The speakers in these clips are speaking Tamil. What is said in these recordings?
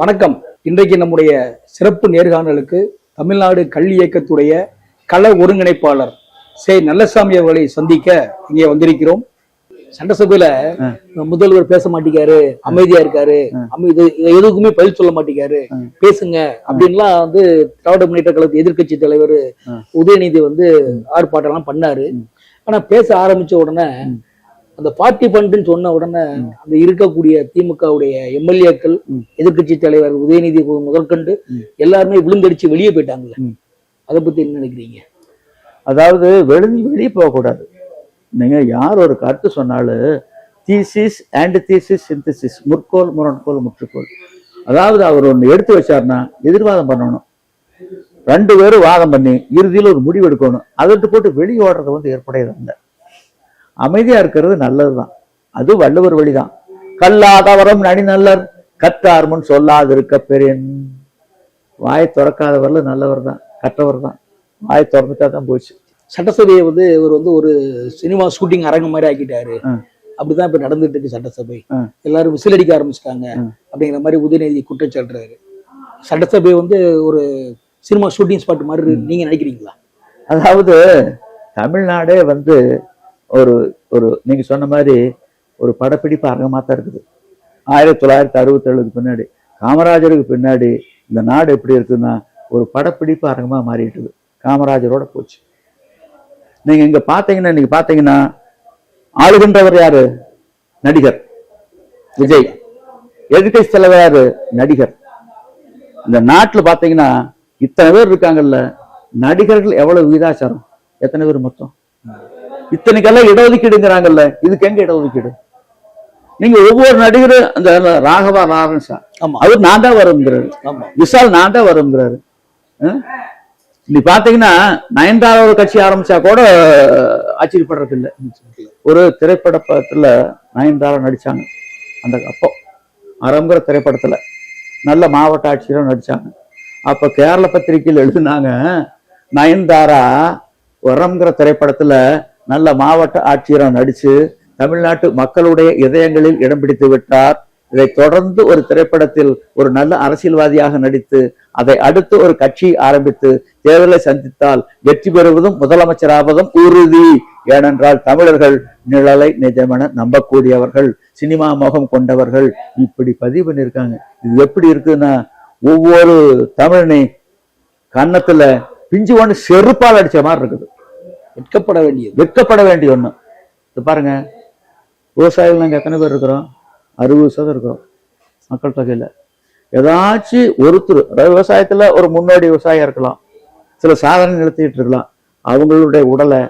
வணக்கம். இன்றைக்கு நம்முடைய சிறப்பு நேர்காணலுக்கு தமிழ்நாடு கல்வி இயக்கத்துடைய கள ஒருங்கிணைப்பாளர் நல்லசாமி அவர்களை சந்திக்க இங்கே வந்திருக்கிறோம். சட்டசபையில முதல்வர் பேச மாட்டேங்காரு, அமைதியா இருக்காரு, எதுக்குமே பதில் சொல்ல மாட்டேங்காரு, பேசுங்க அப்படின்லாம் திராவிட முன்னேற்ற கழகத்து எதிர்கட்சி தலைவர் உதயநிதி ஆர்ப்பாட்டம் எல்லாம் பண்ணாரு. ஆனா பேச ஆரம்பிச்ச உடனே அந்த பார்ட்டி பண்புன்னு சொன்ன உடனே அந்த இருக்கக்கூடிய திமுகவுடைய எம்எல்ஏக்கள், எதிர்கட்சி தலைவர் உதயநிதி முதற்கொண்டு எல்லாருமே விழுந்தடிச்சு வெளியே போயிட்டாங்கல்ல. அதை பத்தி என்ன நினைக்கிறீங்க? அதாவது வெளியே போகக்கூடாது. நீங்க யார் ஒரு கருத்து சொன்னாலும் தீசிஸ், ஆன்டிதீசிஸ், சிந்தசிஸ், முற்கோள், முரண்கோள், முற்றுக்கோள். அதாவது அவர் ஒன்று எடுத்து வச்சாருன்னா எதிர்வாதம் பண்ணணும். ரெண்டு பேரும் வாதம் பண்ணி இறுதியில் ஒரு முடிவு எடுக்கணும். அதற்கு போட்டு வெளியே ஓடுறது ஏற்புடையது. அமைதியா இருக்கிறது நல்லதுதான். அது வள்ளுவர் வழிதான். கல்லாதவரம் நனி நல்லர், கற்றார் முன் சொல்லாது இருக்க பெரியன். வாயை திறக்காதவர்ல நல்லவர் தான், கற்றவர் தான். வாயை திறந்துட்டா தான் போச்சு. சட்டசபையை இவர் ஒரு சினிமா ஷூட்டிங் அரங்கம் மாதிரி ஆக்கிட்டாரு. அப்படிதான் இப்ப நடந்துட்டு இருக்கு சட்டசபை. எல்லாரும் விசில் அடிக்க ஆரம்பிச்சிட்டாங்க அப்படிங்கிற மாதிரி உதயநிதி குற்றச்சாட்டுறாரு. சட்டசபை ஒரு சினிமா ஷூட்டிங் ஸ்பாட் மாதிரி நீங்க நினைக்கிறீங்களா? அதாவது தமிழ்நாடே ஒரு ஒரு நீங்க சொன்ன மாதிரி ஒரு படப்பிடிப்பு அரங்கமா தான் இருக்குது. 1967க்கு பின்னாடி, காமராஜருக்கு பின்னாடி இந்த நாடு எப்படி இருக்குன்னா ஒரு படப்பிடிப்பு அரங்கமா மாறிட்டுது. காமராஜரோட போச்சு. நீங்க இங்க பாத்தீங்கன்னா ஆளுகின்றவர் யாரு? நடிகர் விஜய். எதிர்கட்சி தலைவர் யாரு? நடிகர். இந்த நாட்டுல பாத்தீங்கன்னா இத்தனை பேர் இருக்காங்கல்ல, நடிகர்கள் எவ்வளவு விகிதாச்சாரம்? எத்தனை பேர் மொத்தம்? இத்தனைக்கெல்லாம் இடஒதுக்கீடுங்கிறாங்கல்ல, இதுக்கு எங்க இடஒதுக்கீடு? நீங்க ஒவ்வொரு நடிகரும் அந்த ராகவா லாரன்ஸ் அவர் நான் தான் வருங்கிறாரு, விஷால் நான் தான் வருங்கிறாரு. நீ பாத்தீங்கன்னா நயன்தாரா கட்சி ஆரம்பிச்சா கூட ஆச்சரியப்படுறது இல்லை. ஒரு திரைப்படத்துல நயன்தாரா நடிச்சாங்க. அந்த அப்போ அரங்கிற திரைப்படத்துல நல்ல மாவட்ட ஆட்சியரும் நடிச்சாங்க. அப்ப கேரள பத்திரிகையில் எழுதினாங்க, நயன்தாரா வரம்ங்கிற திரைப்படத்துல நல்ல மாவட்ட ஆட்சியராக நடிச்சு தமிழ்நாட்டு மக்களுடைய இதயங்களில் இடம் பிடித்து விட்டார். இதை தொடர்ந்து ஒரு திரைப்படத்தில் ஒரு நல்ல அரசியல்வாதியாக நடித்து அதை அடுத்து ஒரு கட்சி ஆரம்பித்து தேர்தலை சந்தித்தால் வெற்றி பெறுவதும் முதலமைச்சராவதும் உறுதி. ஏனென்றால் தமிழர்கள் நிழலை நிஜமென நம்பக்கூடியவர்கள், சினிமா முகம் கொண்டவர்கள். இப்படி பதிவு பண்ணியிருக்காங்க. இது எப்படி இருக்குன்னா ஒவ்வொரு தமிழனை கன்னத்துல பிஞ்சு ஒன்று செருப்பால் அடிச்ச மாதிரி இருக்குது. வெட்கப்பட வேண்டிய ஒண்ணு. இது பாருங்க, விவசாயிகள் நாங்க எத்தனை பேர் இருக்கிறோம்? 60% இருக்கிறோம் மக்கள் தொகையில. ஏதாச்சும் ஒருத்தர் விவசாயத்துல ஒரு முன்னோடி விவசாயியா இருக்கலாம், சில சாதனை நிறுத்திட்டு இருக்கலாம். அவங்களுடைய உடலை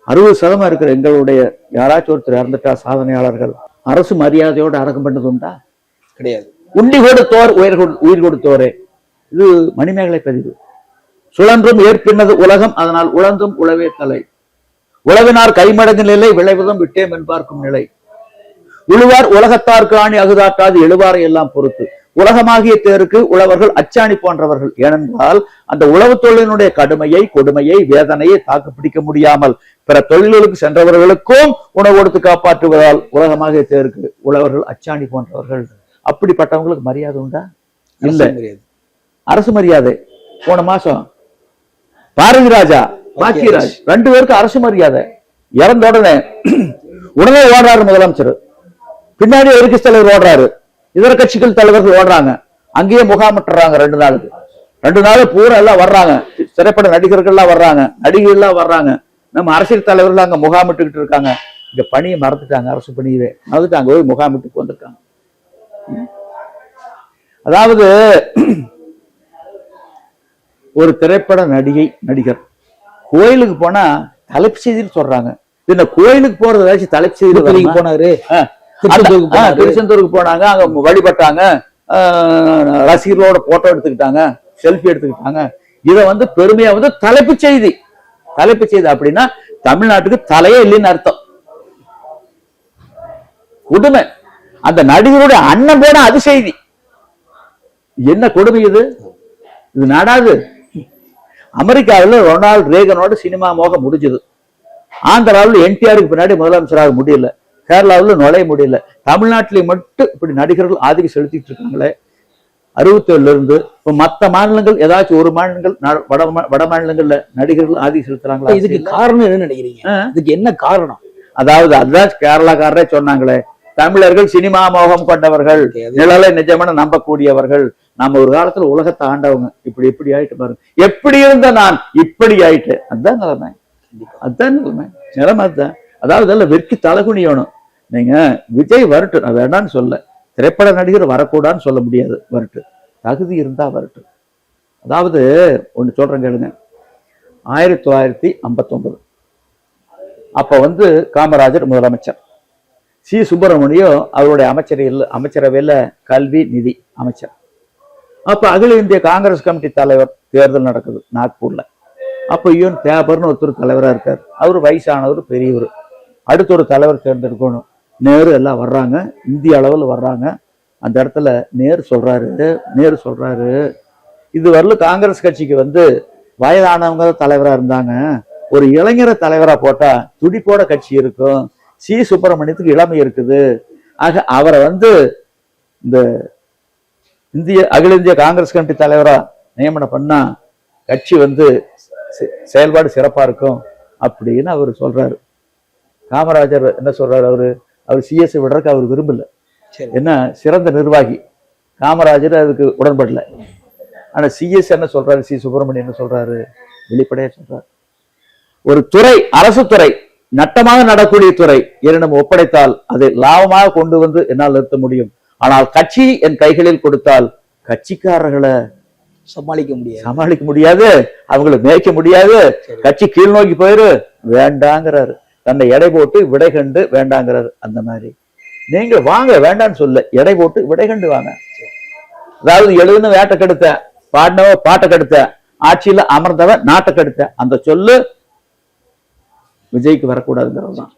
60% இருக்கிற எங்களுடைய யாராச்சும் ஒருத்தர் இறந்துட்டா சாதனையாளர்கள் அரசு மரியாதையோடு அடக்கம் பண்ணது உண்டா? கிடையாது. உண்டி கொடுத்தோர் உயிர் கொடுத்தோரே. இது மணிமேகலை பதிவு. சுழன்றும் ஏற்பின்னது உலகம், அதனால் உழந்தும் உழவே தலை. உழவினார் கைமடங்கு நிலை, விளைவதும் விட்டேம் என்பார்க்கும் நிலை. உழுவார் உலகத்தார்க்கு ஆணி அகுதாற்றாது எழுவாரை எல்லாம் பொறுத்து. உலகமாகிய தேருக்கு உழவர்கள் அச்சாணி போன்றவர்கள். ஏனென்றால் அந்த உழவு தொழிலினுடைய கடுமையை, கொடுமையை, வேதனையை தாக்கு பிடிக்க முடியாமல் பிற தொழில்களுக்கு சென்றவர்களுக்கும் உணவு கொடுத்து காப்பாற்றுவதால் உலகமாகிய தேருக்கு உழவர்கள் அச்சாணி போன்றவர்கள். அப்படிப்பட்டவங்களுக்கு மரியாதை உண்டா? இல்லை. அரசு மரியாதை. போன மாசம் பாரதி ராஜா, பாக்கியராஜ் 2 பேருக்கு அரசு மரியாதை. இறந்த உடனே ஓடுறாரு முதலமைச்சர், பின்னாடி எதிர்கட்சி தலைவர் ஓடுறாரு, இதர கட்சிகள் தலைவர்கள் ஓடுறாங்க. அங்கேயே முகாமிட்டுறாங்க 2 நாள் பூரா எல்லாம் வர்றாங்க. திரைப்பட நடிகர்கள் எல்லாம் வர்றாங்க, நடிகர்கள் எல்லாம் வர்றாங்க. நம்ம அரசியல் தலைவர்கள் அங்க முகாமிட்டுக்கிட்டு இருக்காங்க. இங்க பணியை மறந்துட்டாங்க, அரசு பணியவே மறந்துட்டாங்க, போய் முகாமிட்டு வந்திருக்காங்க. அதாவது ஒரு திரைப்பட நடிகர் கோயிலுக்கு போனா தலைப்பு செய்தின்னு சொல்றாங்க. இந்த கோயிலுக்கு போறது ஏதாச்சும் தலைப்பு செய்தி போனாரு. திருச்செந்தூருக்கு போனாங்க, அங்க வழிபட்டாங்க, ரசிகர்களோட போட்டோ எடுத்துக்கிட்டாங்க, செல்ஃபி எடுத்துக்கிட்டாங்க. இதை பெருமையா தலைப்பு செய்தி. தலைப்பு செய்தி அப்படின்னா தமிழ்நாட்டுக்கு தலையே இல்லைன்னு அர்த்தம். கொடுமை. அந்த நடிகருடைய அண்ணன் போனா அது செய்தி. என்ன கொடுமை இது? இது நாடாது. அமெரிக்காவில் ரொனால்டு ரேகனோட சினிமா மோகம் முடிஞ்சது. ஆந்திராவில் என்டிஆருக்கு பின்னாடி முதலமைச்சராக முடியல, கேரளாவில் நுழைய முடியல. தமிழ்நாட்டிலே மட்டும் இப்படி நடிகர்கள் ஆதிக்கம் செலுத்திட்டு இருக்காங்களே. 67 இருந்து இப்ப மத்த மாநிலங்கள் ஏதாச்சும் ஒரு மாநிலங்கள் வட மாநிலங்கள்ல நடிகர்கள் ஆதிக்கம் செலுத்துறாங்களா? இதுக்கு காரணம் என்ன நினைக்கிறீங்க? இதுக்கு என்ன காரணம்? அதாவது அதுதான் கேரளாக்காரரே சொன்னாங்களே, தமிழர்கள் சினிமா மோகம் கொண்டவர்கள், நிழலை நிஜமான நம்பக்கூடியவர்கள், நம்ம ஒரு காலத்துல உலகத்தை ஆண்டவங்க, இப்படி ஆயிட்டு பாருங்க, எப்படி இருந்த நான் இப்படி ஆயிட்டு. அதுதான் நிலைமை, அதுதான் நிலைமை அதுதான். அதாவது அதில் வெற்றி தலைகுனியணும். நீங்க விஜய் வரட்டு, நான் வேண்டான்னு சொல்ல, திரைப்பட நடிகர் வரக்கூடாதுன்னு சொல்ல முடியாது, வரட்டு, தகுதி இருந்தா வரட்டு. அதாவது ஒண்ணு சொல்றேன் கேளுங்க. 1959 அப்ப காமராஜர் முதலமைச்சர், சி சுப்பிரமணியம் அவருடைய அமைச்சரவையில கல்வி நிதி அமைச்சர். அப்ப அகில இந்திய காங்கிரஸ் கமிட்டி தலைவர் தேர்தல் நடக்குது நாக்பூர்ல. அப்ப யூன் தேபர்னு ஒருத்தர் தலைவரா இருக்காரு, அவரு வயசானவர், பெரியவர். அடுத்த ஒரு தலைவர் தேர்ந்தெடுக்கணும். நேரு எல்லாம் வர்றாங்க, இந்திய அளவில் வர்றாங்க. அந்த இடத்துல நேரு சொல்றாரு, இது வரலும் காங்கிரஸ் கட்சிக்கு வயதானவங்க தலைவரா இருந்தாங்க, ஒரு இளைஞரை தலைவரா போட்டா துடிப்போட கட்சி இருக்கும், சி சுப்பிரமணியத்துக்கு இளமை இருக்குது, ஆக அவரை இந்த அகில இந்திய காங்கிரஸ் கமிட்டி தலைவரா நியமனம் பண்ணா கட்சி செயல்பாடு சிறப்பா இருக்கும் அப்படின்னு அவர் சொல்றாரு. காமராஜர் என்ன சொல்றாரு, அவர் சிஎஸ் விடுறதுக்கு அவர் விரும்பல, என்ன சிறந்த நிர்வாகி, காமராஜர் அதுக்கு உடன்படல. ஆனா சிஎஸ் என்ன சொல்றாரு, சி சுப்பிரமணியன் என்ன சொல்றாரு, வெளிப்படையா சொல்றாரு, ஒரு துறை, அரசு துறை, நட்டமாக நடக்கூடிய துறை என்னிடம் ஒப்படைத்தால் அதை லாபமாக கொண்டு என்னால் நிறுத்த முடியும். ஆனால் கட்சி என் கைகளில் கொடுத்தால் கட்சிக்காரர்களை சமாளிக்க முடியாது, அவங்களை மேய்க்க முடியாது, கட்சி கீழ் நோக்கி போயிரு, வேண்டாங்கிறாரு. தன்னை எடை போட்டு விடை கண்டு வேண்டாங்கிறாரு. அந்த மாதிரி நீங்க வாங்க, வேண்டான்னு சொல்ல, எடை போட்டு விடை கண்டு வாங்க. அதாவது எழுதுன வேட்டை கெடுத்த, பாடினவ பாட்டை கெடுத்த, ஆட்சியில அமர்ந்தவன் நாட்டை கெடுத்த, அந்த சொல்லு விஜய்க்கு வரக்கூடாதுங்கிறது தான்.